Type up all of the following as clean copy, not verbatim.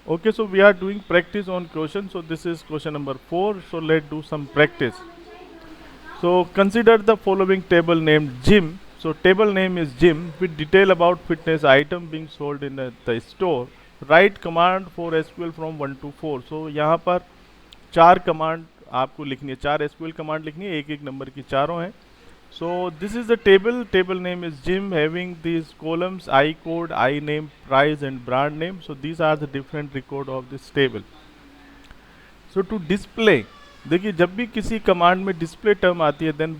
Okay, so we are doing practice on question. So this is question number 4. So let's do some practice. So consider the following table named gym. So table name is gym with detail about fitness item being sold in the store. Write command for SQL from 1 to 4. So यहाँ पर चार command आपको लिखनी है, चार SQL command लिखनी है, एक एक नंबर की चारों हैं. So this is the table. Table name is gym having these columns I code, I name, price and brand name. So these are the different record of this table. So to display, देखिए जब भी किसी command में display term आती है then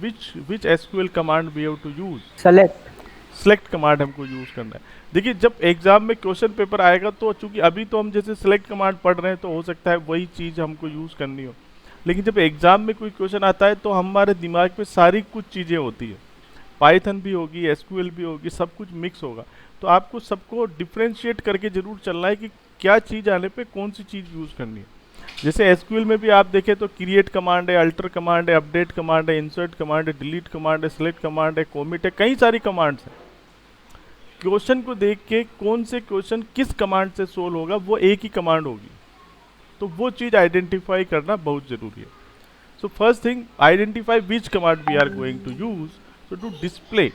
which SQL command we have to use. Select select command हमको use करना है. देखिए जब एग्जाम में क्वेश्चन पेपर आएगा तो चूंकि अभी तो हम जैसे सेलेक्ट कमांड पढ़ रहे हैं तो हो सकता है वही चीज़ हमको यूज करनी हो, लेकिन जब एग्जाम में कोई क्वेश्चन आता है तो हमारे दिमाग में सारी कुछ चीज़ें होती है. पाइथन भी होगी, एसक्यूएल भी होगी, सब कुछ मिक्स होगा. तो आपको सबको डिफ्रेंशिएट करके जरूर चलना है कि क्या चीज़ आने पे कौन सी चीज़ यूज़ करनी है. जैसे एसक्यूएल में भी आप देखें तो क्रिएट कमांड है, अल्टर कमांड है, अपडेट कमांड है, इंसर्ट कमांड है, डिलीट कमांड है, सेलेक्ट कमांड है, कॉमिट है, कई सारी कमांड्स हैं. क्वेश्चन को देख के कौन से क्वेश्चन किस कमांड से सोल्व होगा वो एक ही कमांड होगी, तो वो चीज़ आइडेंटिफाई करना बहुत ज़रूरी है. So first thing, identify which command we are going to use. So to display,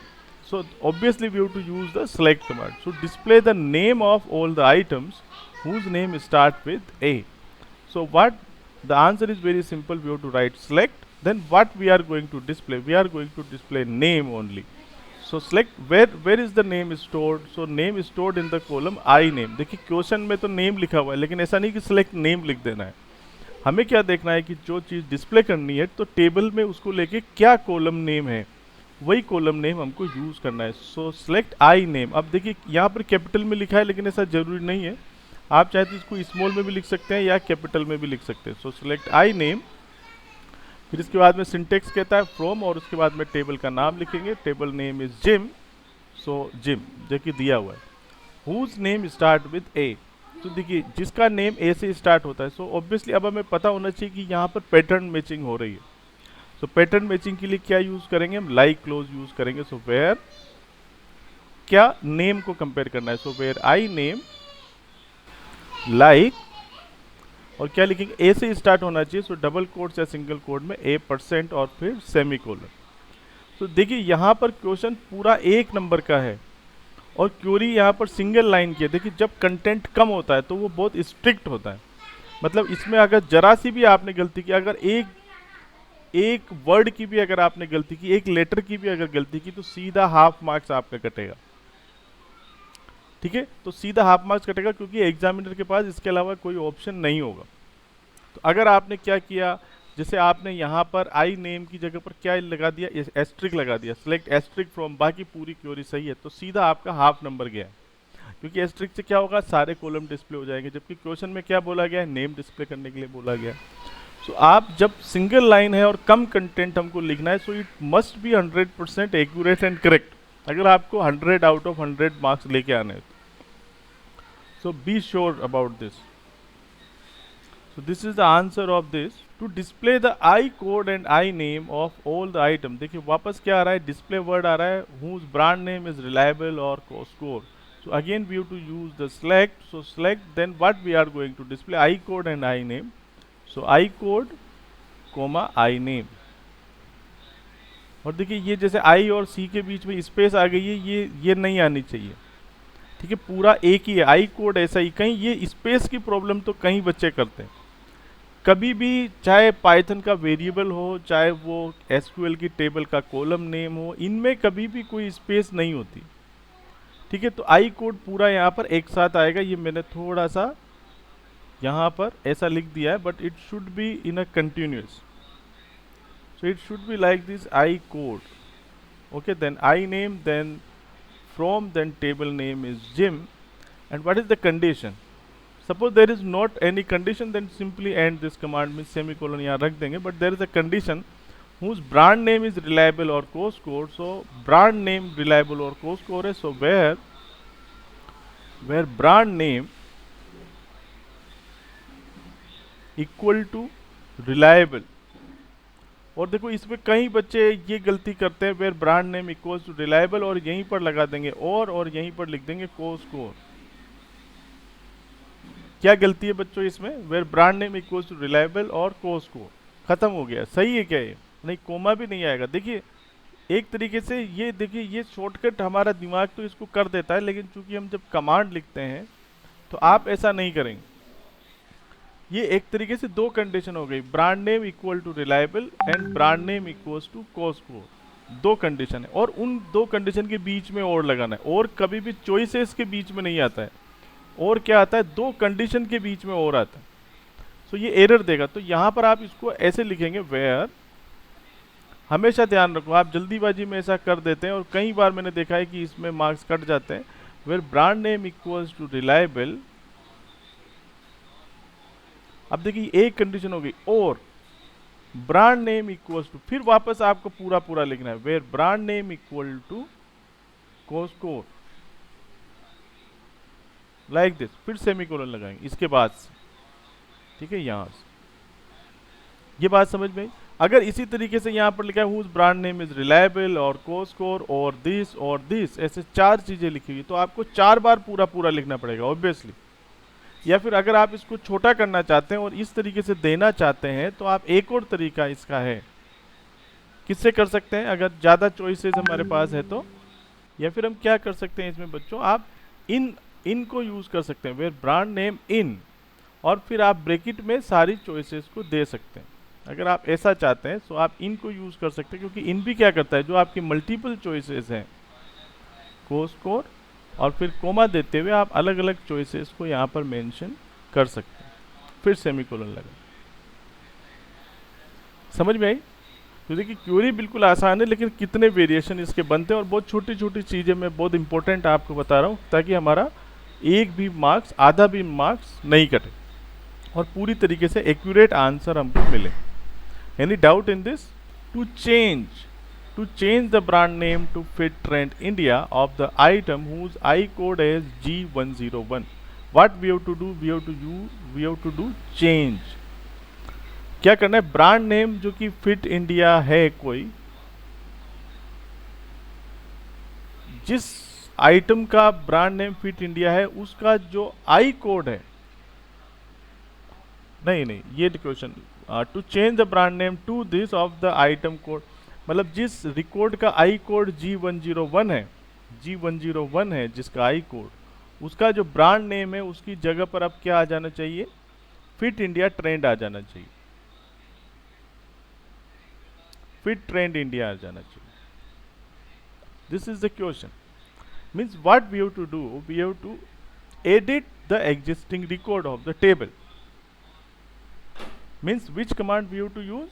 so obviously we have to use the select command. So display the name of all the items whose name start with A. So what the answer is very simple. We have to write select. Then what we are going to display? We are going to display name only. So select where is the name stored? So name is stored in the column I name. देखिए question में तो name लिखा हुआ है, लेकिन ऐसा नहीं कि select name लिख देना है. हमें क्या देखना है कि जो चीज़ डिस्प्ले करनी है तो टेबल में उसको लेके क्या कॉलम नेम है वही कॉलम नेम हमको यूज करना है. सो सेलेक्ट आई नेम. अब देखिए यहाँ पर कैपिटल में लिखा है लेकिन ऐसा जरूरी नहीं है, आप चाहे तो इसको स्मॉल में भी लिख सकते हैं या कैपिटल में भी लिख सकते हैं. सो सेलेक्ट आई नेम. फिर इसके बाद में सिंटेक्स कहता है फ्रॉम और उसके बाद में टेबल का नाम लिखेंगे. Table name is gym. So gym जो कि दिया हुआ है. हुज नेम स्टार्ट विद ए. तो देखिए जिसका नेम ए से स्टार्ट होता है. सो ऑब्वियसली अब हमें पता होना चाहिए कि यहाँ पर पैटर्न मैचिंग हो रही है. तो पैटर्न मैचिंग के लिए क्या यूज करेंगे हम? लाइक क्लोज यूज करेंगे. सो वेयर क्या नेम को कंपेयर करना है. So where I name like और क्या लिखेंगे? ए से स्टार्ट होना चाहिए. सो डबल कोट्स या सिंगल कोट में A% और फिर सेमी कोलन. तो देखिए यहाँ पर क्वेश्चन पूरा एक नंबर का है और क्यूरी यहाँ पर सिंगल लाइन की है. देखिए जब कंटेंट कम होता है तो वो बहुत स्ट्रिक्ट होता है. मतलब इसमें अगर जरा सी भी आपने गलती की, अगर एक वर्ड की भी अगर आपने गलती की, एक लेटर की भी अगर गलती की, तो सीधा हाफ मार्क्स आपका कटेगा. ठीक है, तो सीधा हाफ मार्क्स कटेगा क्योंकि एग्जामिनर के पास इसके अलावा कोई ऑप्शन नहीं होगा. तो अगर आपने क्या किया, जैसे आपने यहाँ पर आई नेम की जगह पर क्या लगा दिया? एस्ट्रिक लगा दिया. सेलेक्ट एस्ट्रिक फ्रॉम, बाकी पूरी क्वेरी सही है, तो सीधा आपका हाफ नंबर गया. क्योंकि एस्ट्रिक से क्या होगा? सारे कॉलम डिस्प्ले हो जाएंगे. जबकि क्वेश्चन में क्या बोला गया है? नेम डिस्प्ले करने के लिए बोला गया. सो आप जब सिंगल लाइन है और कम कंटेंट हमको लिखना है, so it must be 100% accurate and correct. अगर आपको 100 आउट ऑफ 100 मार्क्स लेके आने हैं, so be sure about this. So this is the answer of this. To display the I code and I name of all the item. देखिए वापस क्या आ रहा है? डिस्प्ले वर्ड आ रहा है. Whose brand name is reliable और score. So again we have to use the select. So select, then what we are going to display? I code and I name. So I code comma I name. और देखिए ये जैसे I और C के बीच में space आ गई है, ये नहीं आनी चाहिए. ठीक है, पूरा एक ही है. आई कोड ऐसा ही. कहीं ये स्पेस की प्रॉब्लम तो कहीं बच्चे करते हैं. कभी भी चाहे पाइथन का वेरिएबल हो, चाहे वो एसक्यूएल की टेबल का कॉलम नेम हो, इनमें कभी भी कोई स्पेस नहीं होती. ठीक है, तो आई कोड पूरा यहाँ पर एक साथ आएगा. ये मैंने थोड़ा सा यहाँ पर ऐसा लिख दिया है, but it should be in a continuous. So it should be like this I code. Okay, then I name, then from, then table name is gym. And what is the condition? Suppose there is not any condition, then simply and this command में semicolon यहाँ रख देंगे. But there is a condition whose brand name is reliable or co-score. So brand name reliable or co-score है. So where brand name equal to reliable. और देखो इसमें कई बच्चे ये गलती करते हैं, where brand name equals to reliable और यहीं पर लगा देंगे और यहीं पर लिख देंगे co-score. क्या गलती है बच्चों इसमें? Where brand name equals to reliable और को स्कोर, खत्म हो गया। सही है क्या ये? नहीं, कोमा भी नहीं आएगा। देखिए एक तरीके से ये, देखिए ये शॉर्टकट हमारा दिमाग तो इसको कर देता है, लेकिन चूंकि हम जब कमांड लिखते हैं तो आप ऐसा नहीं करेंगे। ये एक तरीके से दो कंडीशन हो गई, brand name equal to reliable and brand name equals to co score, दो कंडीशन है, और उन दो कंडीशन के बीच में और लगाना है। और कभी भी चॉइसेस के बीच में नहीं आता है, और क्या आता है? दो कंडीशन के बीच में और आता है। सो ये एरर देगा। तो यहाँ पर आप इसको ऐसे लिखेंगे, वेयर, हमेशा ध्यान रखो आप जल्दीबाजी में ऐसा कर देते हैं और कई बार मैंने देखा है कि इसमें मार्क्स कट जाते हैं। Where brand name equals to reliable, अब देखिए एक कंडीशन हो गई, और ब्रांड नेम इक्वल्स टू, फिर वापस आपको पूरा पूरा लिखना है, where brand name equal to co score, like this, फिर सेमीकोलन लगाएंगे इसके बाद से। ठीक है, यहां से ये बात समझ में आई? अगर इसी तरीके से यहां पर लिखा है whose brand name is reliable और को स्कोर और दिस, ऐसे चार चीजें लिखी हुई, तो आपको चार बार पूरा पूरा लिखना पड़ेगा ऑब्वियसली। या फिर अगर आप इसको छोटा करना चाहते हैं और इस तरीके से देना चाहते हैं तो आप, एक और तरीका इसका है, किससे कर सकते हैं अगर ज़्यादा चॉइसेस हमारे पास है तो? या फिर हम क्या कर सकते हैं इसमें बच्चों, आप इन को यूज़ कर सकते हैं, वेयर ब्रांड नेम इन, और फिर आप ब्रैकेट में सारी चॉइसेस को दे सकते हैं। अगर आप ऐसा चाहते हैं तो आप इन को यूज़ कर सकते हैं, क्योंकि इन भी क्या करता है, जो आपकी मल्टीपल चॉइसेस हैं, को स्कोर और फिर कोमा देते हुए आप अलग अलग चॉइसेस को यहाँ पर मेंशन कर सकते हैं, फिर सेमीकोलन लगा। समझ में आई? तो देखिए क्यूरी बिल्कुल आसान है, लेकिन कितने वेरिएशन इसके बनते हैं, और बहुत छोटी छोटी चीज़ें मैं बहुत इंपॉर्टेंट आपको बता रहा हूँ, ताकि हमारा एक भी मार्क्स, आधा भी मार्क्स नहीं कटे और पूरी तरीके से एक्यूरेट आंसर हमको मिले। Any doubt in this? To change the brand name to fit trend India of the item whose I code is G101, what we have to do? We have to do change. क्या करना है? Brand name जो कि fit India है, कोई जिस item का brand name fit India है उसका जो आई कोड है, नहीं ये question, to change the brand name to this of the item code, मतलब जिस रिकॉर्ड का आई कोड G101 है, जिसका आई कोड, उसका जो ब्रांड नेम है उसकी जगह पर अब क्या आ जाना चाहिए? फिट इंडिया ट्रेंड आ जाना चाहिए, फिट ट्रेंड इंडिया आ जाना चाहिए। This is the question. Means what we have to do? We have to edit the existing record of the table. Means which command we have to use?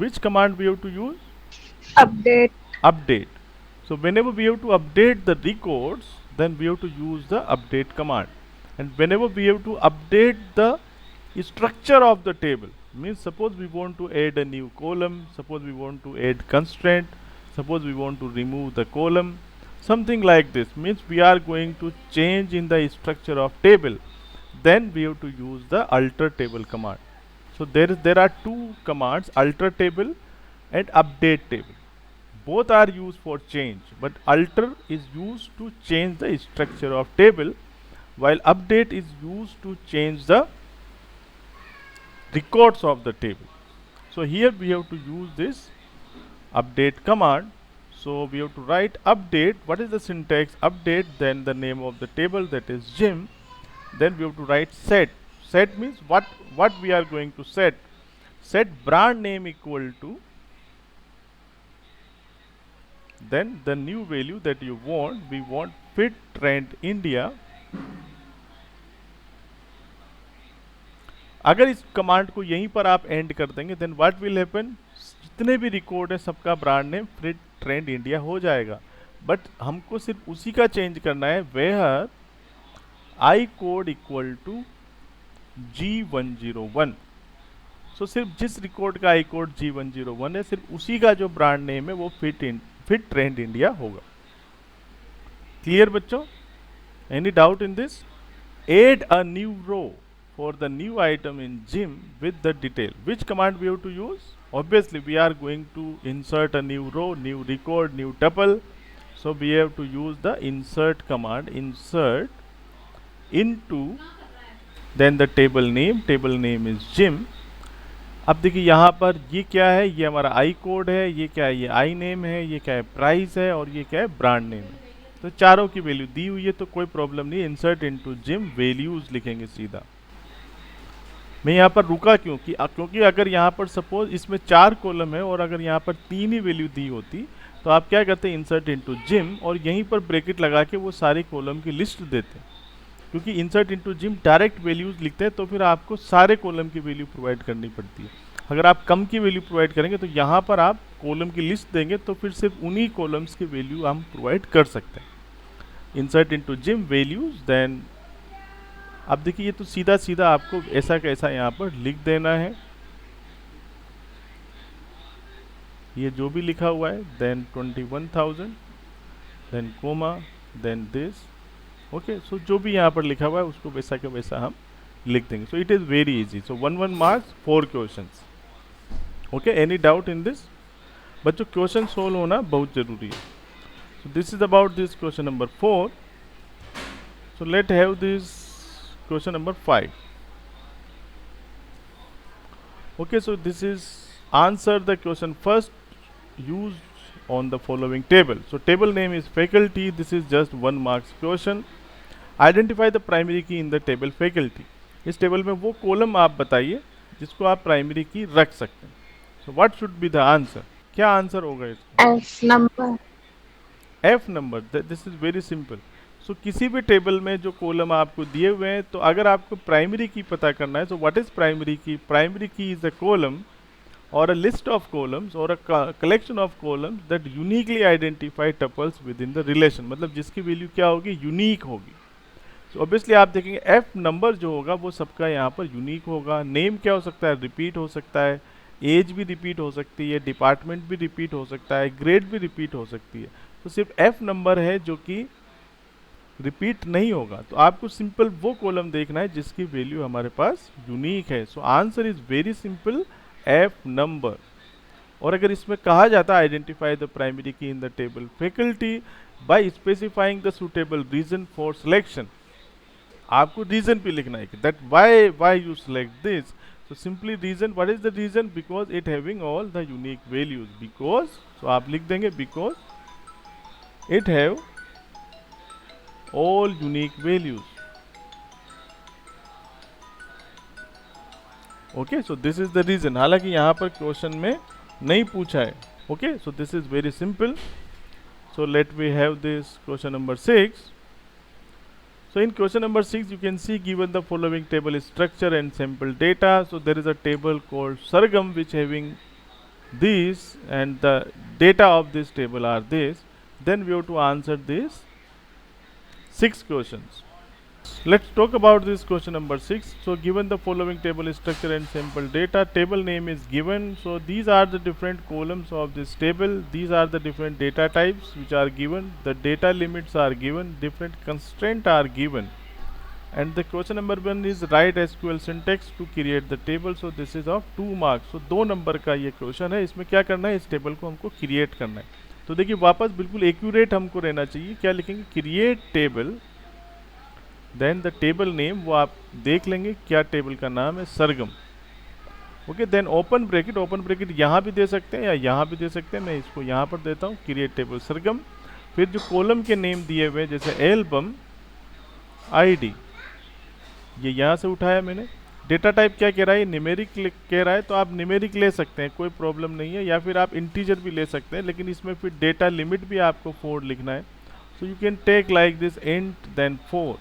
Which command we have to use? Update. So whenever we have to update the records, then we have to use the update command. And whenever we have to update the structure of the table, means suppose we want to add a new column, suppose we want to add constraint, suppose we want to remove the column, something like this, means we are going to change in the structure of table, then we have to use the alter table command. So there are two commands, alter table and update table. Both are used for change, but alter is used to change the structure of table, while update is used to change the records of the table. So here we have to use this update command. So we have to write update. What is the syntax? Update, then the name of the table, that is Jim. Then we have to write set. Set means what we are going to set. Set brand name equal to, then the new value that you want, we want fit trend India. अगर इस command को यहीं पर आप and कर देंगे, then what will happen? जितने भी रिकॉर्ड है सबका brand name fit trend India हो जाएगा। बट हमको सिर्फ उसी का चेंज करना है, where I code equal to G101। So सिर्फ जिस रिकॉर्ड का आई कोड G101 है, सिर्फ उसी का जो ब्रांड नेम है वो फिट ट्रेंड इंडिया होगा। क्लियर बच्चों? Any doubt in this? Add a new row for the new item in gym with the detail. Which command we have to use? Obviously we are going to insert a new row, new record, new tuple. So we have to use the insert command, insert into then the table name is Jim. अब देखिए यहाँ पर ये क्या है, ये हमारा आई code है, ये क्या है, ये आई नेम है, ये क्या है, प्राइस है, और ये क्या है, ब्रांड नेम है। तो चारों की वैल्यू दी हुई है तो कोई प्रॉब्लम नहीं, इंसर्ट इनटू जिम वैल्यूज लिखेंगे सीधा। मैं यहाँ पर रुका क्यों क्योंकि अगर यहाँ पर सपोज इसमें 4 कॉलम है और अगर यहाँ पर 3 ही वैल्यू दी होती तो आप क्या करते हैं, इंसर्ट इनटू जिम और यहीं पर ब्रैकेट लगा के वो सारे कॉलम की लिस्ट देते। क्योंकि insert into gym direct values लिखते हैं तो फिर आपको सारे कॉलम की वैल्यू प्रोवाइड करनी पड़ती है। अगर आप कम की वैल्यू प्रोवाइड करेंगे तो यहाँ पर आप कॉलम की लिस्ट देंगे तो फिर सिर्फ उन्हीं कॉलम्स की वैल्यू हम प्रोवाइड कर सकते हैं। Insert into gym values, then अब देखिए ये तो सीधा सीधा आपको ऐसा कैसा यहाँ पर लिख देना है, ये जो भी लिखा हुआ है, then 21,000, then comma, then this. Okay, so जो भी यहाँ पर लिखा हुआ है उसको वैसा का वैसा हम लिख देंगे। So it is very easy. So 1 marks 4 questions. Okay, any doubt in this? बच्चों क्वेश्चन सोल्व होना बहुत जरूरी है। सो this is about this question number 4। So let have this question number 5. Okay, so this is answer the question first used on the following table. So table name is faculty. This is just 1 marks question. Identify the primary key in the table faculty. इस table में वो column आप बताइए जिसको आप primary की रख सकते हैं। So what should be the answer? क्या आंसर होगा इसका? F number. F number. This is very simple. सो किसी भी टेबल में जो कॉलम आपको दिए हुए हैं, तो अगर आपको प्राइमरी की पता करना है, तो व्हाट इज प्राइमरी की? प्राइमरी की इज अ कॉलम और अ लिस्ट ऑफ कॉलम्स और a collection of columns that uniquely identify tuples with in the relation, मतलब जिसकी वैल्यू क्या होगी, यूनिक होगी। तो ऑब्वियसली आप देखेंगे एफ नंबर जो होगा वो सबका यहाँ पर यूनिक होगा। नेम क्या हो सकता है, रिपीट हो सकता है, एज भी रिपीट हो सकती है, डिपार्टमेंट भी रिपीट हो सकता है, ग्रेड भी रिपीट हो सकती है। तो सिर्फ एफ नंबर है जो कि रिपीट नहीं होगा। तो आपको सिंपल वो कॉलम देखना है जिसकी वैल्यू हमारे पास यूनिक है। So answer is very simple, F number. और अगर इसमें कहा जाता है identify the primary key in the table faculty by specifying the suitable reason for selection, आपको रीजन भी लिखना है कि that why you select this. So simply reason, what is the reason? Because it having all the unique values. Because, so आप लिख देंगे because it have all unique values. Okay, so this is the reason. हालांकि यहाँ पर question में नहीं पूछा है। Okay, so this is very simple. So let we have this question number 6. So in question number 6 you can see given the following table structure and sample data. So there is a table called Sargam which having this and the data of this table are this. Then we have to answer this 6 questions. Let's talk about this question number 6. So given the following table structure and sample data, table name is given. So these are the different columns of this table. These are the different data types which are given. The data limits are given. Different constraints are given. And the question number 1 is write SQL syntax to create the table. So this is of 2 marks. So 2 number का ये question है। इसमें क्या करना है, इस table को हमको क्रिएट करना है। तो देखिए वापस बिल्कुल एक्यूरेट हमको रहना चाहिए। क्या लिखेंगे, create table, then the table name, वो आप देख लेंगे क्या टेबल का नाम है, Sargam. Okay, then open bracket यहाँ भी दे सकते हैं या यहाँ भी दे सकते हैं। मैं इसको यहाँ पर देता हूँ, क्रिएट टेबल सरगम। फिर जो कॉलम के नेम दिए हुए जैसे एल्बम आईडी, ये यहाँ से उठाया मैंने। डेटा टाइप क्या कह रहा है, न्यूमेरिक कह रहा है, तो आप न्यूमेरिक ले सकते हैं, कोई प्रॉब्लम नहीं है, या फिर आप इंटीजर भी ले सकते हैं, लेकिन इसमें फिर डेटा लिमिट भी आपको 4 लिखना है। So you can take like this int then 4।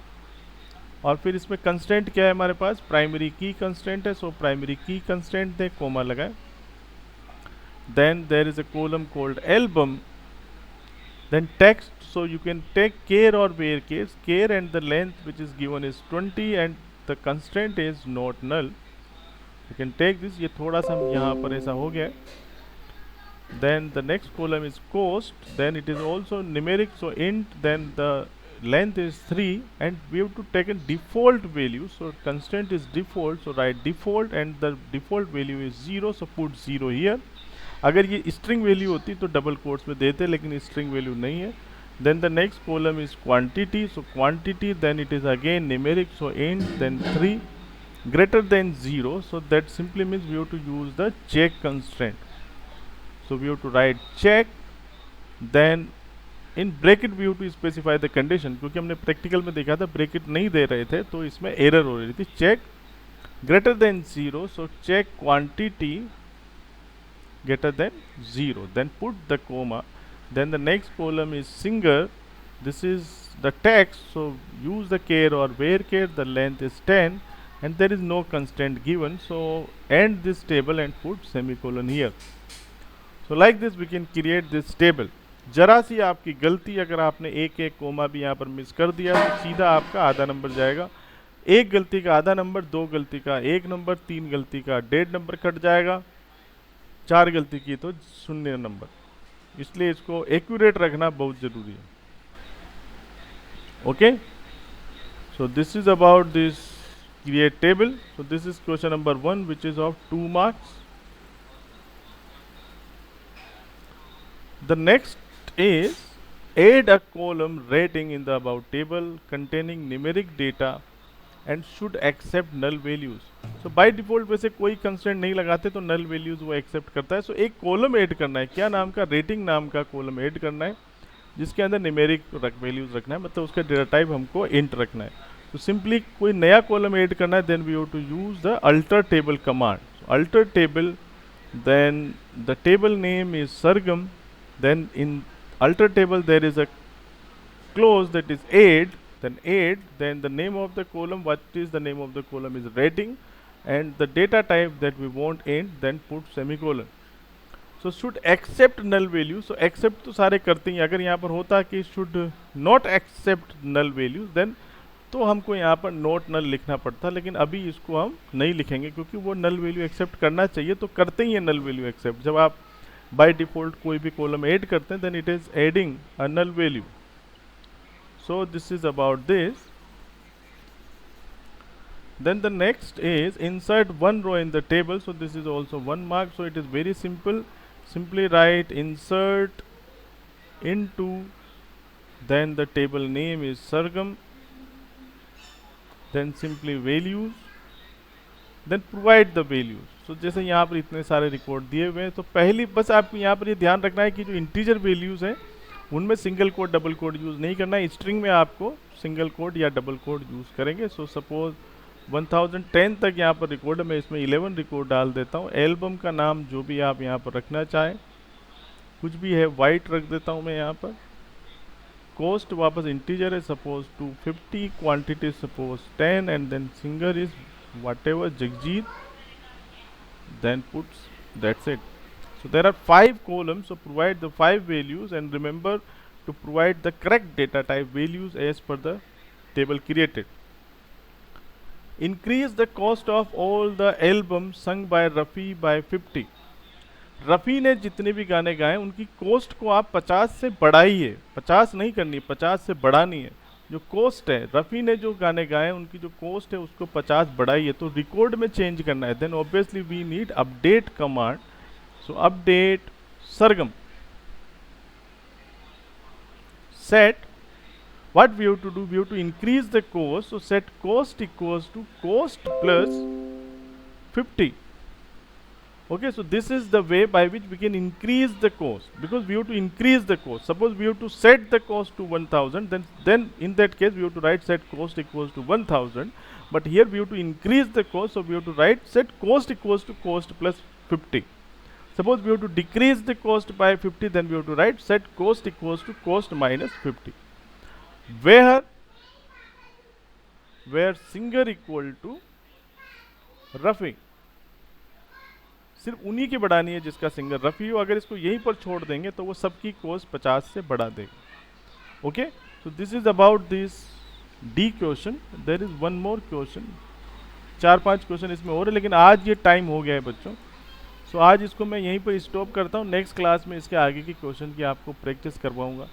और फिर इसमें कंस्टेंट क्या है हमारे पास, प्राइमरी की कंस्टेंट है। सो प्राइमरी की कंस्टेंट दे, कोमा लगाए। Then there is a column called album, then text. So you can take care और where case, care and the length which is given is 20 and the constraint is not null. You can take this, ये थोड़ा सा यहाँ पर ऐसा हो गया। Then the next column is cost, then it is also numeric, so int, then the length is 3 and we have to take a default value. So constraint is default, so write default and the default value is 0, so put 0 here. अगर ये string value होती तो double quotes में देते, लेकिन string value नहीं है। then the next column is quantity, so quantity, then it is again numeric, so int, then 3 greater than 0, so that simply means we have to use the check constraint. So we have to write check, then in bracket we have to specify the condition, क्योंकि हमने practical में देखा था bracket नहीं दे रहे थे तो इसमें एरर हो रही थी. Check greater than 0, so check quantity greater than 0, then put the comma, then the next column is singer, this is the text, so use the char or varchar, the length is 10 and there is no constraint given, so end this table and put semicolon here. So like this we can create this table. जरा सी आपकी गलती, अगर आपने एक एक coma भी यहाँ पर मिस कर दिया तो सीधा आपका आधा नंबर जाएगा. एक गलती का आधा नंबर, दो गलती का एक नंबर, तीन गलती का 1.5 नंबर कट जाएगा, चार गलती की तो 0 नंबर. इसलिए इसको एक्यूरेट रखना बहुत जरूरी है. Okay, so this is about this create table. So this is question number 1 which is of 2 marks. The next is add a column rating in the about table containing numeric data and should accept null values. So by default वैसे कोई constraint नहीं लगाते तो null values वो accept करता है. So एक column add करना है, क्या नाम का, रेटिंग नाम का कॉलम ऐड करना है जिसके अंदर न्यूमेरिक वैल्यूज रखना है, मतलब उसका डेटा टाइप हमको इंट रखना है. तो सिंपली कोई नया कॉलम ऐड करना है, then we have to use the alter table command. Alter table, then the table name is Sargam. Then in alter table there is a clause that is add, then the name of the column, what is the name of the column is rating, and the data type that we want int, then put semicolon. So should accept null value, so accept तो सारे करते हैं. अगर यहाँ पर होता कि should not accept null values, then तो हमको यहाँ पर नोट नल लिखना पड़ता, लेकिन अभी इसको हम नहीं लिखेंगे क्योंकि वो नल वैल्यू एक्सेप्ट करना चाहिए तो करते ही है नल वैल्यू एक्सेप्ट. जब आप बाय डिफॉल्ट कोई भी कॉलम ऐड करते हैं then it is adding a null value. So this is about this. Then the next is insert one row in the table. So this is also 1 mark. So it is very simple. Simply write insert into, then the table name is Sargam, then simply values, then provide the values. So जैसे यहाँ पर इतने सारे record दिए हुए हैं तो पहली बस आपको यहाँ पर ये ध्यान रखना है कि जो इंटीजर वैल्यूज हैं उनमें single code double quote use नहीं करना है. स्ट्रिंग में आपको सिंगल कोड या डबल कोड यूज़ करेंगे. सो सपोज 1010 तक यहाँ पर रिकॉर्ड है, मैं इसमें 11 रिकॉर्ड डाल देता हूँ. एल्बम का नाम जो भी आप यहाँ पर रखना चाहें, कुछ भी है, वाइट रख देता हूँ मैं यहाँ पर. कॉस्ट वापस इंटीजर है, suppose 250, quantity suppose 10, and then singer is whatever Jagjit, then puts, that's it. So there are 5 columns, so provide the 5 values and remember to provide the correct data type values as per the table created. Increase the cost of all the albums sung by Rafi by 50. Rafi ने जितने भी गाने गाए उनकी cost को आप 50 से बढ़ाइए. 50 नहीं करनी, 50 से बढ़ानी है. जो कॉस्ट है, रफ़ी ने जो गाने गाए उनकी जो कॉस्ट है उसको 50 बढ़ाइए. तो रिकॉर्ड में चेंज करना है. Then obviously we need update command. So update Sargam, set, what we have to do, we have to increase the cost. So set cost equals to cost plus 50. Okay, so this is the way by which we can increase the cost, because we have to increase the cost. Suppose we have to set the cost to 1000, then in that case we have to write set cost equals to 1000, but here we have to increase the cost, so we have to write set cost equals to cost plus 50. Suppose we have to decrease the cost by 50, then we have to write set cost equals to cost minus 50. Where singer equal to Rafi, सिर्फ उन्हीं की बढ़ानी है जिसका singer Rafi हो. अगर इसको यहीं पर छोड़ देंगे तो वो सबकी कॉस्ट 50 से बढ़ा देगा. Okay, so this is about this D question. There is one more question. 4-5 question इसमें और है, लेकिन आज ये टाइम हो गया है बच्चों. सो आज इसको मैं यहीं पर स्टॉप करता हूँ. नेक्स्ट क्लास में इसके आगे की क्वेश्चन की आपको प्रैक्टिस करवाऊंगा.